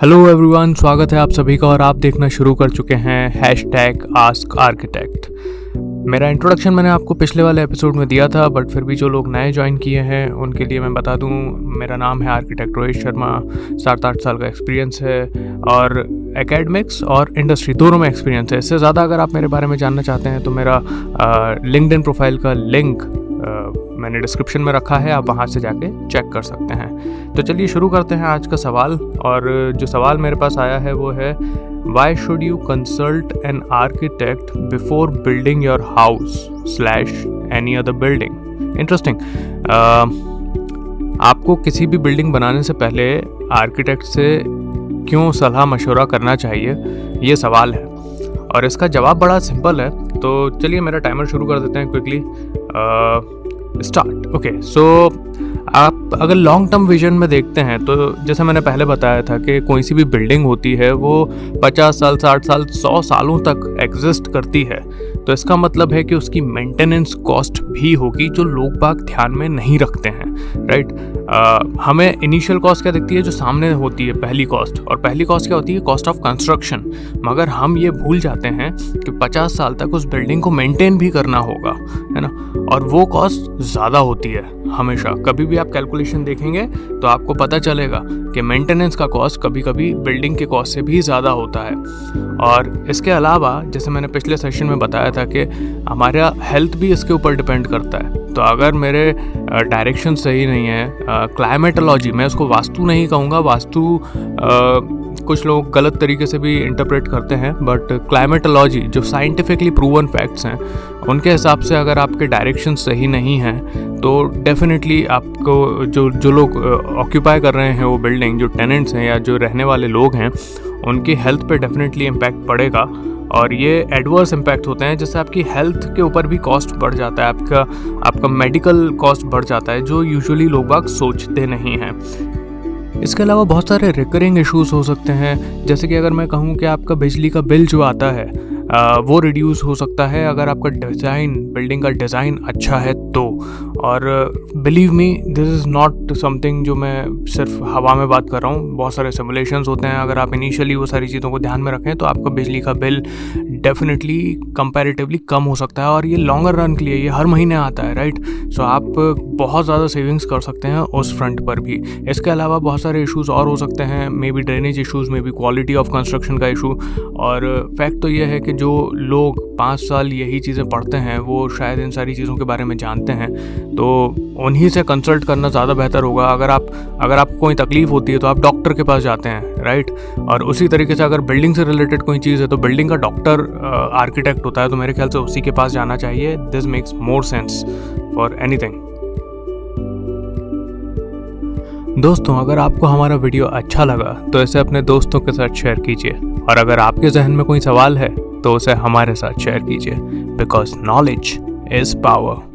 Hello everyone, स्वागत है आप सभी का और आप देखना शुरू कर चुके हैं #AskArchitect। मेरा इंट्रोडक्शन मैंने आपको पिछले वाले एपिसोड में दिया था, बट फिर भी जो लोग नए ज्वाइन किए हैं उनके लिए मैं बता दूं, मेरा नाम है आर्किटेक्ट रोहित शर्मा। 7-8 साल का एक्सपीरियंस है और एकेडमिक्स और इंडस्ट्री दोनों में एक्सपीरियंस है। इससे ज़्यादा अगर आप मेरे बारे में जानना चाहते हैं तो मेरा लिंक्डइन प्रोफाइल का लिंक मैंने डिस्क्रिप्शन में रखा है, आप वहाँ से जाके चेक कर सकते हैं। तो चलिए शुरू करते हैं आज का सवाल। और जो सवाल मेरे पास आया है वो है, why should you consult an architect before building your house / any other building. Interesting. आपको किसी भी बिल्डिंग बनाने से पहले आर्किटेक्ट से क्यों सलाह मशवरा करना चाहिए, ये सवाल है और इसका जवाब बड़ा सिंपल है। तो चलिए मेरा टाइमर शुरू कर देते हैं क्विकली। स्टार्ट। ओके, सो आप अगर लॉन्ग टर्म विजन में देखते हैं तो जैसे मैंने पहले बताया था कि कोई सी भी बिल्डिंग होती है वो 50 साल, 60 साल, 100 सालों तक एग्जिस्ट करती है। तो इसका मतलब है कि उसकी मेंटेनेंस कॉस्ट भी होगी जो लोग बाग ध्यान में नहीं रखते हैं, राइट। हमें इनिशियल कॉस्ट क्या दिखती है, जो सामने होती है पहली कॉस्ट, और पहली कॉस्ट क्या होती है, कॉस्ट ऑफ कंस्ट्रक्शन। मगर हम ये भूल जाते हैं कि 50 साल तक उस बिल्डिंग को मेंटेन भी करना होगा, है ना, और वो कॉस्ट ज़्यादा होती है हमेशा। कभी भी आप कैलकुलेशन देखेंगे तो आपको पता चलेगा कि मेंटेनेंस का कॉस्ट कभी कभी बिल्डिंग के कॉस्ट से भी ज़्यादा होता है। और इसके अलावा जैसे मैंने पिछले सेशन में बताया था कि हमारा हेल्थ भी इसके ऊपर डिपेंड करता है। तो अगर मेरे डायरेक्शन सही नहीं है, क्लाइमेटोलॉजी, मैं उसको वास्तु नहीं कहूँगा, वास्तु कुछ लोग गलत तरीके से भी इंटरप्रेट करते हैं, बट क्लाइमेटोलॉजी जो साइंटिफिकली प्रूवन फैक्ट्स हैं उनके हिसाब से अगर आपके डायरेक्शन सही नहीं हैं तो डेफिनेटली आपको जो लोग ऑक्यूपाई कर रहे हैं वो बिल्डिंग, जो टेनेंट्स हैं या जो रहने वाले लोग हैं, उनकी हेल्थ पे डेफिनेटली इम्पैक्ट पड़ेगा। और ये एडवर्स इम्पैक्ट होते हैं, जैसे आपकी हेल्थ के ऊपर भी कॉस्ट बढ़ जाता है, आपका मेडिकल कॉस्ट बढ़ जाता है, जो यूजुअली लोग बाग सोचते नहीं हैं। इसके अलावा बहुत सारे रिकरिंग इश्यूज हो सकते हैं, जैसे कि अगर मैं कहूँ कि आपका बिजली का बिल जो आता है वो रिड्यूस हो सकता है अगर आपका डिज़ाइन, बिल्डिंग का डिज़ाइन अच्छा है तो। और believe me, this is not something जो मैं सिर्फ हवा में बात कर रहा हूँ। बहुत सारे सिमुलेशंस होते हैं, अगर आप इनिशियली वो सारी चीज़ों को ध्यान में रखें तो आपका बिजली का बिल डेफिनेटली कंपैरेटिवली कम हो सकता है। और ये लॉन्गर रन के लिए ये हर महीने आता है, राइट। सो आप बहुत ज़्यादा सेविंग्स कर सकते हैं उस फ्रंट पर भी। इसके अलावा बहुत सारे इश्यूज़ और हो सकते हैं, may be drainage issues, may be quality of construction का इशू। और फैक्ट तो ये है कि जो लोग 5 साल यही चीज़ें पढ़ते हैं वो शायद इन सारी चीज़ों के बारे में जानते हैं, तो उन्हीं से कंसल्ट करना ज़्यादा बेहतर होगा। अगर आपको कोई तकलीफ़ होती है तो आप डॉक्टर के पास जाते हैं, राइट। और उसी तरीके से अगर बिल्डिंग से रिलेटेड कोई चीज़ है तो बिल्डिंग का डॉक्टर आर्किटेक्ट होता है, तो मेरे ख्याल से उसी के पास जाना चाहिए। This makes more sense for anything. दोस्तों, अगर आपको हमारा वीडियो अच्छा लगा तो इसे अपने दोस्तों के साथ शेयर कीजिए, और अगर आपके जहन में कोई सवाल है तो उसे हमारे साथ शेयर कीजिए, बिकॉज नॉलेज इज़ पावर।